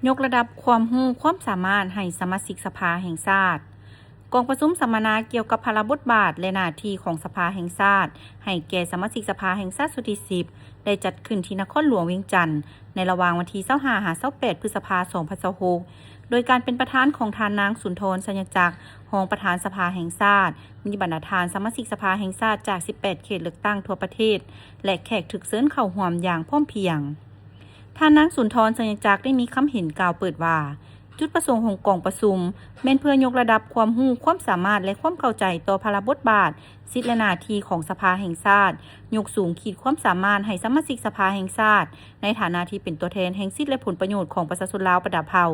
ยกระดับความรู้ความสามารถให้สมาชิกสภาแห่งชาติกองประชุมสัมมนาเกี่ยวกับพระบทบาทและหน้าที่ของสภาแห่งชาติให้แก่สมาชิกสภาแห่งชาติสุดที่10ได้จัดขึ้นที่นครหลวงเวียงจันทน์ในระหว่างวันที่25-28 พฤษภาคม 2026โดยการเป็นประธานของทานนางสุนทร สัญจักรรองประธานสภาแห่งชาติมีบรรดาทานสมาชิกสภาแห่งชาติจาก 18 เขตเลือกตั้งทั่วประเทศและแขกถึกเชิญเข้าร่วมอย่างพร้อมเพรียงท่านนางสุนทร สัญจักรได้มีคำเห็นกล่าวเปิดว่าจุดประสงค์ของกองประชุมแม่นเพื่อยกระดับความรู้ความสามารถและความเข้าใจต่อพระบทบาทสิทธิและหน้าที่ของสภาแห่งชาติยกสูงขีดความสามารถให้สมาชิกสภาแห่งชาติในฐานะที่เป็นตัวแทนแห่งสิทธิและผลประโยชน์ของประชาชนลาวประดับเผ่า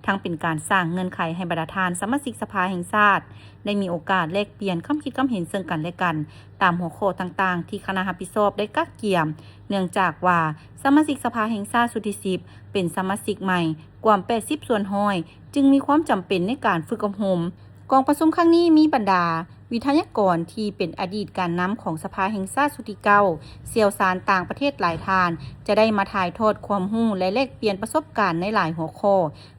ทั้งเป็นการสร้างเงื่อนไขให้บรรดาทานสมาชิกสภาแห่งชาติได้มีโอกาสแลกเปลี่ยนความคิดความเห็นซึ่งกันและกันตามหัวข้อต่างๆที่คณะรับผิดชอบได้กักเกี่ยมเนื่องจากว่าสมาชิกสภาแห่งชาติสุดที่10เป็นสมาชิกใหม่กว่า80ส่วนห้อยจึงมีความจำเป็นในการฝึกอบรมกองประชุมครั้งนี้มีบรรดาวิทยากรที่เป็นอดีตการนำของสภาแห่งชาติสุดที่9เสี่ยวซานต่างประเทศหลายทานจะได้มาถ่ายทอดความรู้และแลกเปลี่ยนประสบการณ์ในหลายหัวข้อ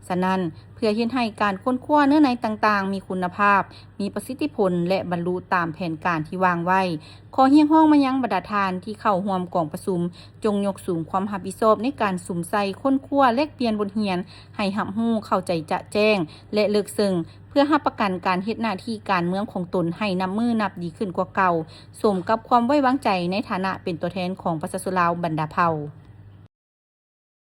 ฉะนั้นเพื่อเฮ็ดให้การค้นคว้าเนื้อในต่างๆมีคุณภาพมีประสิทธิผลและบรรลุตามแผนการที่วางไว้ขอเรียกร้องมายังบรรดาทานที่เข้าร่วมกองประชุมจงยกสูงความรับผิดชอบในการสุ่มใส่ค้นคว้าแลกเปลี่ยนบทเรียนให้รับรู้เข้าใจจะแจ้งและลึกซึ้งเพื่อรับประกันการเฮ็ดหน้าที่การเมืองของตนให้นับมือนับดีขึ้นกว่าเก่าสมกับความไว้วางใจในฐานะเป็นตัวแทนของประชาชนลาวบรรดาเผ่า